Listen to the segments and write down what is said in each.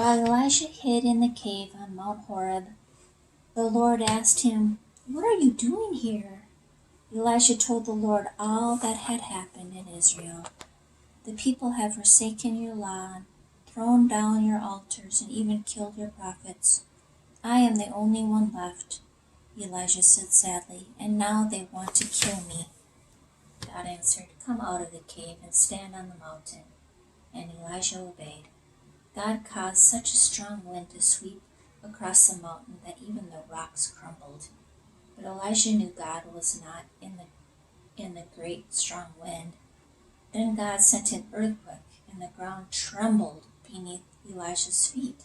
While Elijah hid in the cave on Mount Horeb, the Lord asked him, "What are you doing here?" Elijah told the Lord all that had happened in Israel. "The people have forsaken your law, thrown down your altars, and even killed your prophets. I am the only one left," Elijah said sadly, "and now they want to kill me." God answered, "Come out of the cave and stand on the mountain." And Elijah obeyed. God caused such a strong wind to sweep across the mountain that even the rocks crumbled. But Elijah knew God was not in the great strong wind. Then God sent an earthquake, and the ground trembled beneath Elijah's feet.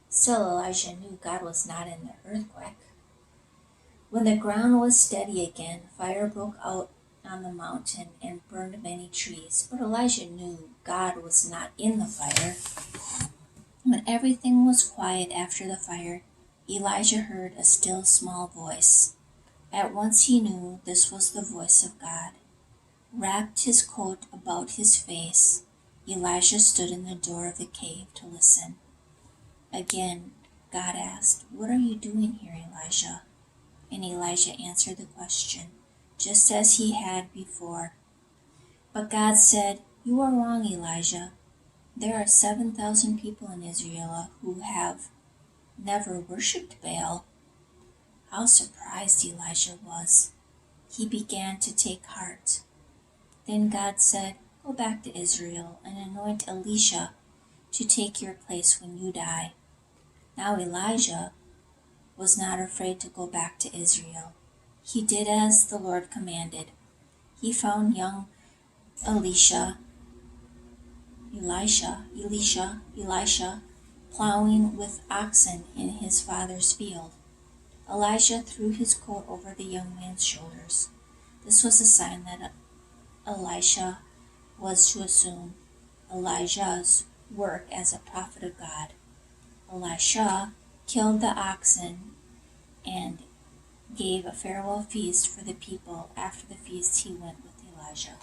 Still Elijah knew God was not in the earthquake. When the ground was steady again, fire broke out on the mountain and burned many trees. But Elijah knew God was not in the fire. When everything was quiet after the fire, Elijah heard a still small voice. At once he knew this was the voice of God. Wrapped his coat about his face, Elijah stood in the door of the cave to listen. Again, God asked, "What are you doing here, Elijah?" And Elijah answered the question, just as he had before. But God said, "You are wrong, Elijah. There are 7,000 people in Israel who have never worshipped Baal." How surprised Elijah was. He began to take heart. Then God said, "Go back to Israel and anoint Elisha to take your place when you die." Now Elijah was not afraid to go back to Israel. He did as the Lord commanded. He found young Elisha, plowing with oxen in his father's field. Elijah threw his coat over the young man's shoulders. This was a sign that Elisha was to assume Elijah's work as a prophet of God. Elisha killed the oxen and gave a farewell feast for the people. After the feast, he went with Elijah.